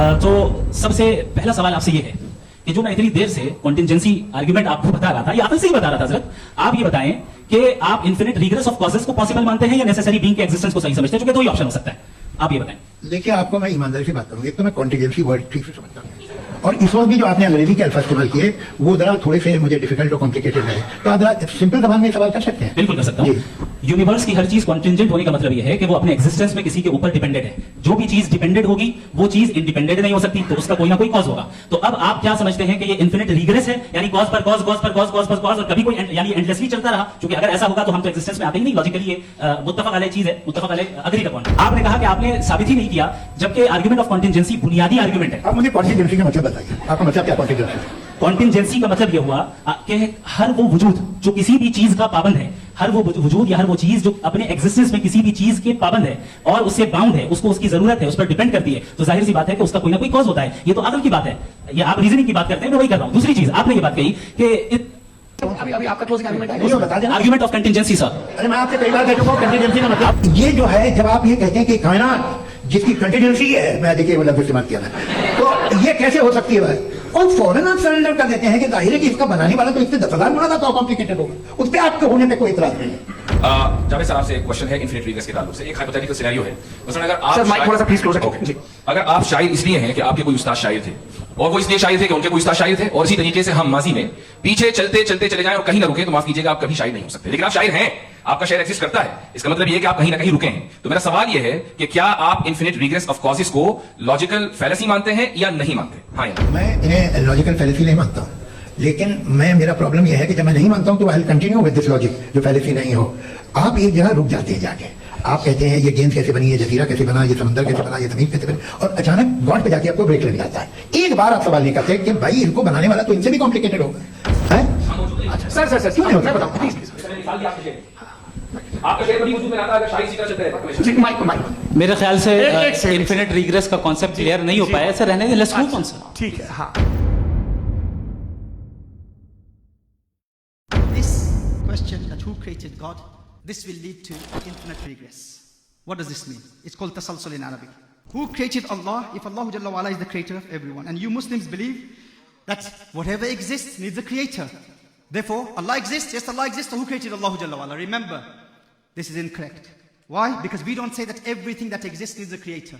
तो सबसे पहला सवाल आपसे ये है कि जो मैं इतनी देर से कॉन्टिजेंसी आर्ग्यूमेंट आपको बता रहा था, ये आपने सही बता रहा था हजरत, आप ये बताएं कि आप इन्फिनिट रिग्रेस ऑफ कॉजेस को पॉसिबल मानते हैं या नेसेसरी बीइंग के एग्जिस्टेंस को सही समझते हैं, जो कि दो ही ऑप्शन हो सकता है, आप ये बताएं। देखिए, आपको मैं ईमानदारी से बात करूंगी, एक तो मैं कॉन्टिजेंसी वर्ड ठीक से समझता हूँ, और इस वक्त भी जो आपने अंग्रेजी के अल्फाज इस्तेमाल किए वो जरा थोड़े से मुझे डिफिकल्ट और कॉम्प्लिकेटेड है, तो आप जरा सिंपल जबान में सवाल कर सकते हैं। बिल्कुल कर सकता हूँ। यूनिवर्स की हर चीज कॉन्टिजेंट होने का मतलब यह है कि वो अपने एग्जिस्टेंस में किसी के ऊपर डिपेंडेंट है। जो भी चीज डिपेंडेंट होगी वो चीज इंडिपेंडेंट नहीं हो सकती, तो उसका कोई ना कोई कॉज होगा। तो अब आप क्या समझते हैं कि ये इन्फिनिट रिग्रेस है, यानी कॉज पर कॉज, कॉज पर कॉज, कॉज पर कॉज, और कभी कोई यानी एंडलेसली चलता रहा, क्योंकि अगर ऐसा होगा तो हम तो एग्जिस्टेंस में आते ही नहीं, लॉजिकली ये मुत्तफक अलैह चीज है, मुत्तफक अलैह अग्रीड अपॉन। आपने कहा कि आपने साबित ही नहीं किया, जबकि आर्गुमेंट ऑफ कॉन्टिजेंसी बुनियादी आर्गुमेंट है। अब मुझे कॉन्टिजेंसी का मतलब बताइए, आपका मतलब क्या कॉन्टिजेंसी? कॉन्टिजेंसी का मतलब यह हुआ कि हर वो वजूद जो किसी भी चीज का पाबंद है, हर वो वजूद या हर वो चीज जो अपने एग्जिस्टेंस में किसी भी चीज के पाबंद है और उससे बाउंड है, उसको उसकी जरूरत है, उस पर डिपेंड करती है, तो जाहिर सी बात है कि उसका कोई ना कोई कॉज होता है। ये तो अकल की बात है, ये आप रीजनिंग की बात करते हैं, मैं वही कर रहा हूं। दूसरी चीज, आपने ये बात कही कि अभी आपका क्लोजिंग आर्गुमेंट है, बता दें। Argument of contingency sir. अरे मैं आपसे कई बार कह चुका हूं कंटिजेंसी का मतलब ये जो है, जब आप ये कहते हैं कि कायनात जिसकी कंटिजेंसी है, मैं देखिए वो लफ्ज इस्तेमाल किया था, तो ये कैसे हो सकती है? और फौरन आप सरेंडर कर देते हैं कि जाहिर है कि इसका बनाने वाला तो इससे 10,000 गुना ज्यादा कॉम्प्लिकेटेड होगा, उस पर आपके होने पे कोई इतराज नहीं है। जावेद सर, आपसे एक क्वेश्चन है इन्फिनिट रिग्रेस के ताल्लुक से। एक हाइपोथेटिकल सिनेरियो है, मसलन अगर आप सर माइक थोड़ा सा प्लीज क्लोज ओके जी, अगर आप शायर इसलिए हैं कि आपके कोई उस्ताद शायर थे, और वो इसलिए शायर थे कि उनके कोई उस्ताद शायर थे, और इसी तरीके से हम माजी में पीछे चलते चलते चले जाएं और कहीं ना रुके, तो माफ कीजिएगा आप कभी शायर नहीं हो सकते। लेकिन आप शायर हैं, आपका शायर एग्जिस्ट करता है, इसका मतलब ये है कि आप कहीं ना कहीं रुके हैं। तो मेरा सवाल ये है कि क्या आप इन्फिनिट रिग्रेस ऑफ कॉजेस को लॉजिकल फैलेसी मानते हैं या नहीं मानते? हाँ या मैं इन्हें लॉजिकल फैलेसी नहीं मानता हूँ, लेकिन मेरा प्रॉब्लम यह है कि जब मैं नहीं मानता हूँ तो I continue with this logic जो फैलेसी नहीं हो। आप एक जगह रुक जाते हैं जाके, आप कहते हैं ये गेंद कैसे बनी, ये जजीरा कैसे बना, ये समंदर कैसे बना, ये जमीन कैसे बनी, और अचानक गॉड पे जाके आपको ब्रेक लग जाता है। एक बार आप सवाल नहीं करते कि भाई इनको बनाने वाला तो इनसे भी कॉम्प्लिकेटेड होगा। अच्छा सर क्यों नहीं होता, बताओ प्लीज। मेरे ख्याल से इन्फिनिट रिग्रेस का कॉन्सेप्ट क्लियर नहीं हो पाया सर, रहने दें, लेट्स मूव ऑन सर। ठीक है। हाँ, this question that who created God, this will lead to infinite regress. What does this mean? It's called tasalsul in Arabic. Who created Allah? If Allah Jalla wa Ala is the creator of everyone, and you Muslims believe that whatever exists needs a creator. Therefore, Allah exists. Yes, Allah exists. So who created Allah Jalla wa Ala? Remember, this is incorrect. Why? Because we don't say that everything that exists needs a creator.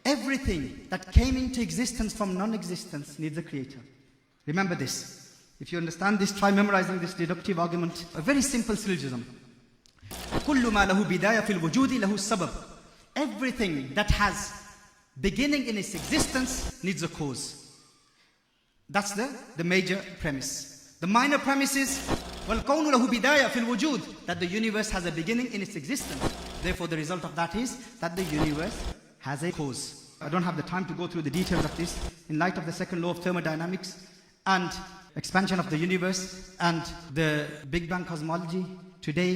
Everything that came into existence from non-existence needs a creator. Remember this. If you understand this, try memorizing this deductive argument. A very simple syllogism. كل ما له بداية في الوجود له السبب. Everything that has beginning in its existence needs a cause. That's the major premise. The minor premise is وَالْكَوْنُ لَهُ بِدَايَةٌ فِي الْوُجُودِ, that the universe has a beginning in its existence. Therefore, the result of that is that the universe has a cause. I don't have the time to go through the details of this. In light of the second law of thermodynamics and expansion of the universe and the Big Bang cosmology, today,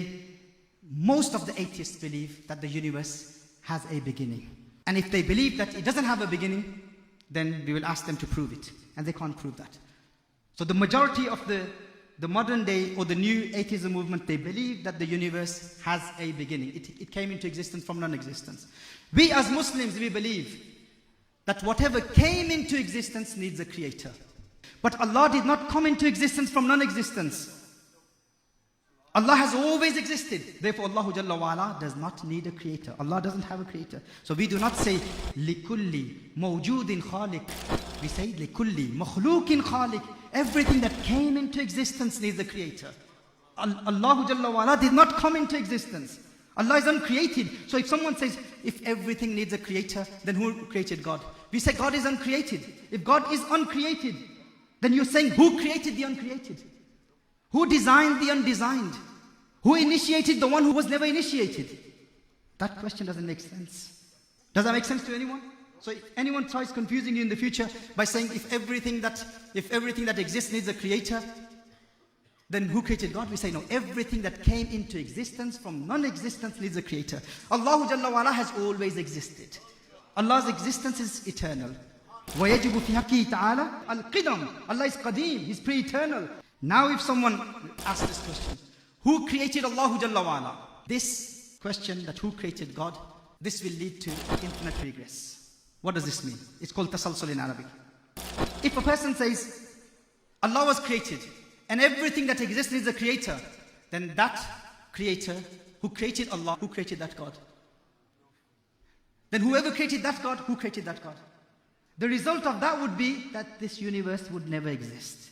most of the atheists believe that the universe has a beginning. And if they believe that it doesn't have a beginning, then we will ask them to prove it. And they can't prove that. So the majority of the modern day or the new atheism movement, they believe that the universe has a beginning. It came into existence from non-existence. We as Muslims, we believe that whatever came into existence needs a creator. But Allah did not come into existence from non-existence. Allah has always existed. Therefore, Allah Jalla wa Ala does not need a creator. Allah doesn't have a creator. So we do not say likulli mawjudin khaliq. We say likulli makhluqin khaliq. Everything that came into existence needs a creator. Allah Jalla wa Ala did not come into existence. Allah is uncreated. So if someone says, if everything needs a creator, then who created God? We say God is uncreated. If God is uncreated, then you're saying who created the uncreated? Who designed the undesigned? Who initiated the one who was never initiated? That question doesn't make sense. Does that make sense to anyone? So if anyone tries confusing you in the future by saying if everything that exists needs a creator, then who created God? We say no, everything that came into existence from non-existence needs a creator. Allah Jalla wa Ala has always existed. Allah's existence is eternal. وَيَجِبُ فِي حَقِّهِ تَعَالَى الْقِدَمُ. Allah is qadim, He's pre-eternal. Now if someone asks this question, who created Allah Jalla wa Ala? This question, that who created God, this will lead to infinite regress. What does this mean? It's called tasalsul in Arabic. If a person says, Allah was created, and everything that exists is a creator, then that creator who created Allah, who created that God? Then whoever created that God, who created that God? The result of that would be that this universe would never exist.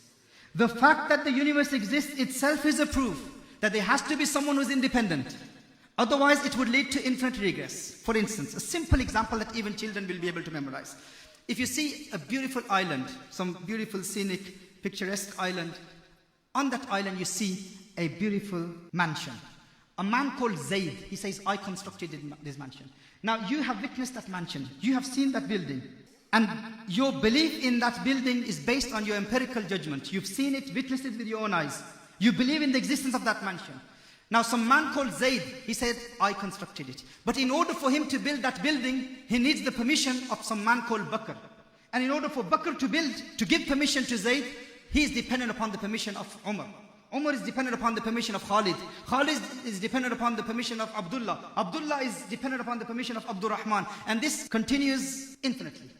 The fact that the universe exists itself is a proof that there has to be someone who is independent. Otherwise, it would lead to infinite regress. For instance, a simple example that even children will be able to memorize. If you see a beautiful island, some beautiful scenic, picturesque island, on that island you see a beautiful mansion. A man called Zayd, he says, I constructed this mansion. Now you have witnessed that mansion, you have seen that building, and your belief in that building is based on your empirical judgment. You've seen it, witnessed it with your own eyes. You believe in the existence of that mansion. Now some man called Zayd, he said, I constructed it. But in order for him to build that building, he needs the permission of some man called Bakr. And in order for Bakr to give permission to Zayd, he is dependent upon the permission of Umar. Umar is dependent upon the permission of Khalid. Khalid is dependent upon the permission of Abdullah. Abdullah is dependent upon the permission of Abdul Rahman. And this continues infinitely.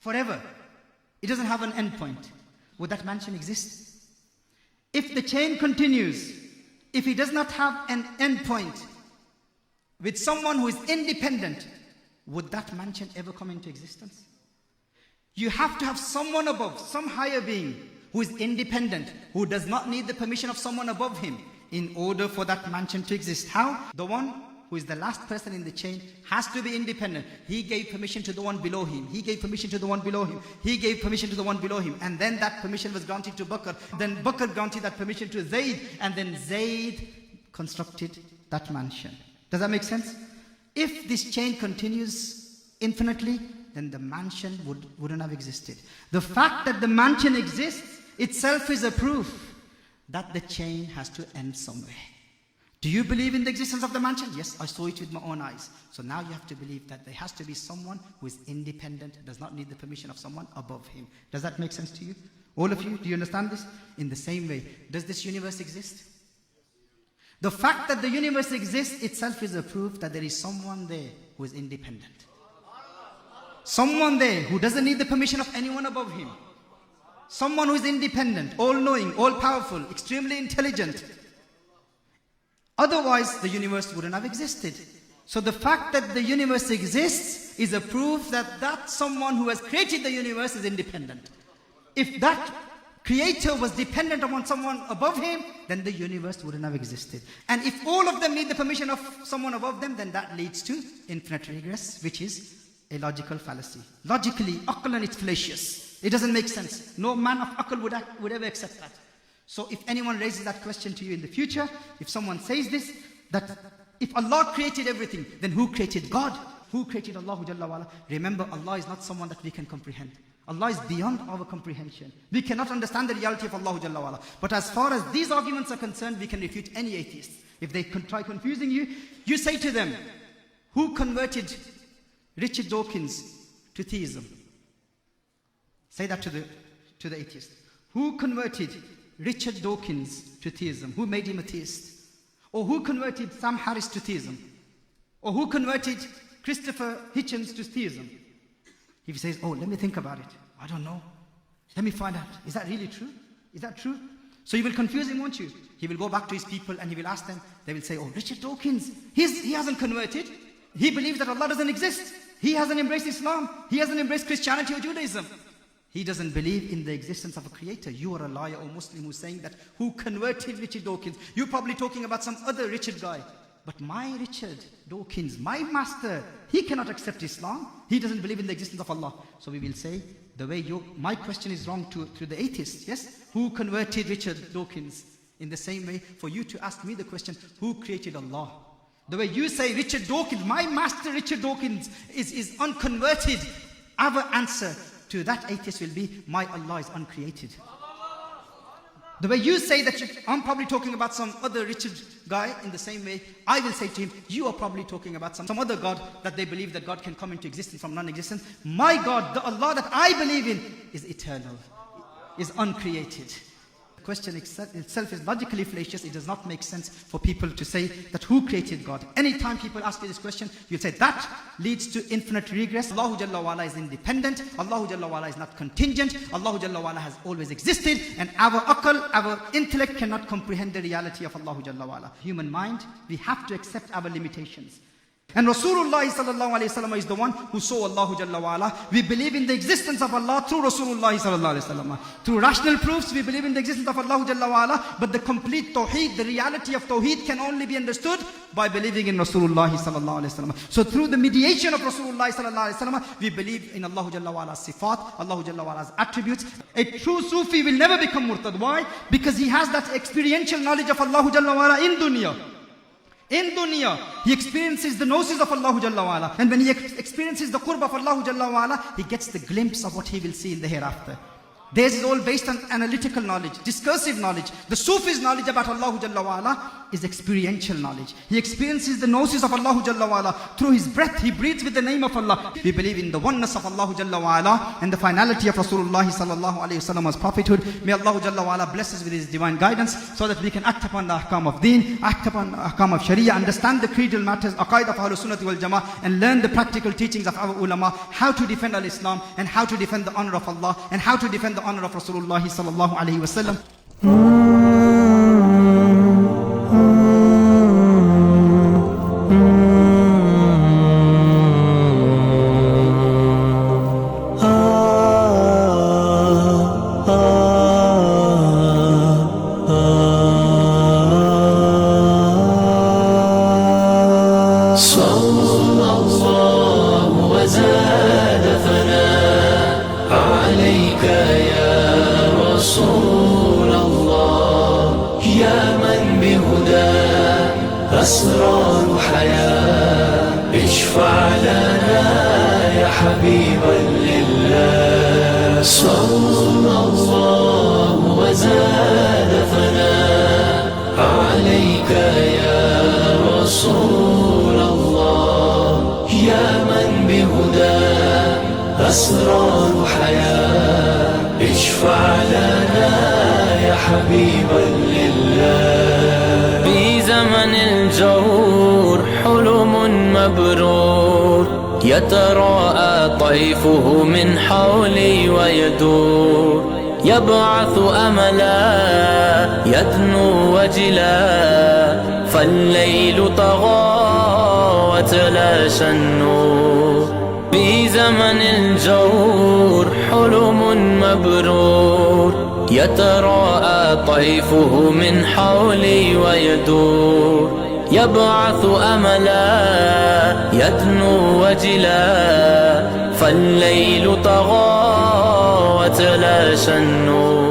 Forever. It doesn't have an end point. Would that mansion exist? If the chain continues, if it does not have an end point with someone who is independent, would that mansion ever come into existence? You have to have someone above, some higher being who is independent, who does not need the permission of someone above him in order for that mansion to exist. How? The one who is the last person in the chain has to be independent. He gave permission to the one below him. He gave permission to the one below him. He gave permission to the one below him. And then that permission was granted to Bakr. Then Bakr granted that permission to Zayd. And then Zayd constructed that mansion. Does that make sense? If this chain continues infinitely, then the mansion wouldn't have existed. The fact that the mansion exists itself is a proof that the chain has to end somewhere. Do you believe in the existence of the mansion? Yes, I saw it with my own eyes. So now you have to believe that there has to be someone who is independent, does not need the permission of someone above him. Does that make sense to you? All of you, do you understand this? In the same way, does this universe exist? The fact that the universe exists itself is a proof that there is someone there who is independent. Someone there who doesn't need the permission of anyone above him. Someone who is independent, all-knowing, all-powerful, extremely intelligent. Otherwise, the universe wouldn't have existed. So the fact that the universe exists is a proof that that someone who has created the universe is independent. If that creator was dependent upon someone above him, then the universe wouldn't have existed. And if all of them need the permission of someone above them, then that leads to infinite regress, which is a logical fallacy. Logically, aqlan, it's fallacious. It doesn't make sense. No man of aql would ever accept that. So if anyone raises that question to you in the future, if someone says this, that if Allah created everything, then who created God? Who created Allah Jalla wa'ala? Remember, Allah is not someone that we can comprehend. Allah is beyond our comprehension. We cannot understand the reality of Allah Jalla wa'ala. But as far as these arguments are concerned, we can refute any atheist. If they try confusing you, you say to them, who converted Richard Dawkins to theism? Say that to the atheist. Who converted Richard Dawkins to theism? Who made him a theist? Or who converted Sam Harris to theism? Or who converted Christopher Hitchens to theism? If he says, oh, let me think about it. I don't know. Let me find out. Is that really true? Is that true? So you will confuse him, won't you? He will go back to his people and he will ask them. They will say, oh, Richard Dawkins, he hasn't converted. He believes that Allah doesn't exist. He hasn't embraced Islam. He hasn't embraced Christianity or Judaism. He doesn't believe in the existence of a creator. You are a liar or Muslim who's saying that, who converted Richard Dawkins. You're probably talking about some other Richard guy. But my Richard Dawkins, my master, he cannot accept Islam. He doesn't believe in the existence of Allah. So we will say, the way my question is wrong to the atheist, yes? Who converted Richard Dawkins? In the same way, for you to ask me the question, who created Allah? The way you say Richard Dawkins, my master Richard Dawkins is unconverted. Our answer to that atheist will be, my Allah is uncreated. The way you say that, I'm probably talking about some other Richard guy, in the same way, I will say to him, you are probably talking about some other God that they believe that God can come into existence from non-existence. My God, the Allah that I believe in, is eternal, is uncreated. question itself is logically fallacious. It does not make sense for people to say that who created God. Anytime people ask you this question, you'll say that leads to infinite regress. Allahu Jalla wa'ala is independent. Allahu Jalla wa'ala is not contingent. Allahu Jalla wa'ala has always existed. And our aql, our intellect cannot comprehend the reality of Allahu Jalla wa'ala. Human mind, we have to accept our limitations. And Rasulullah sallallahu alayhi wa sallam is the one who saw Allahu Jalla wa ala. We believe in the existence of Allah through Rasulullah sallallahu alayhi wa sallam. Through rational proofs, we believe in the existence of Allahu Jalla wa ala. But the complete tawheed, the reality of tawheed can only be understood by believing in Rasulullah sallallahu alayhi wa sallam. So through the mediation of Rasulullah sallallahu alayhi wa sallam, we believe in Allahu Jalla wa ala's sifat, Allahu Jalla wa ala's attributes. A true Sufi will never become murtad. Why? Because he has that experiential knowledge of Allahu Jalla wa ala in dunya. In dunya, he experiences the gnosis of Allah Jalla wa ala. And when he experiences the qurb of Allah Jalla wa ala, he gets the glimpse of what he will see in the hereafter. Theirs is all based on analytical knowledge, discursive knowledge. The Sufi's knowledge about Allah Jalla wa ala is experiential knowledge. He experiences the gnosis of Allah Jalla wa ala. Through his breath, he breathes with the name of Allah. We believe in the oneness of Allah Jalla wa ala and the finality of Rasulullah sallallahu alayhi wa sallam's prophethood. May Allah Jalla wa ala bless us with his divine guidance so that we can act upon the ahkam of deen, act upon the ahkam of sharia, understand the creedal matters, aqaid of Ahlul Sunnati wal Jama'ah, and learn the practical teachings of our ulama, how to defend al-Islam and how to defend the honor of Allah and how to defend the honor of Rasulullah sallallahu alayhi wa sallam. أسرار حياة اشفع لنا يا حبيبا لله صلى الله وزاد ثناء عليك يا رسول الله يا من بهداه أسرار حياة اشفع لنا يا حبيبا لله في زمن الجور حلم مبرور يتراءى طيفه من حولي ويدور يبعث أملا يدنو وجلا فالليل طغى وتلاشى النور في زمن الجور حلم مبرور يتراءى طيفه من حولي ويدور يبعث أملا يدنو وجلا فالليل طغى وتلاشى النور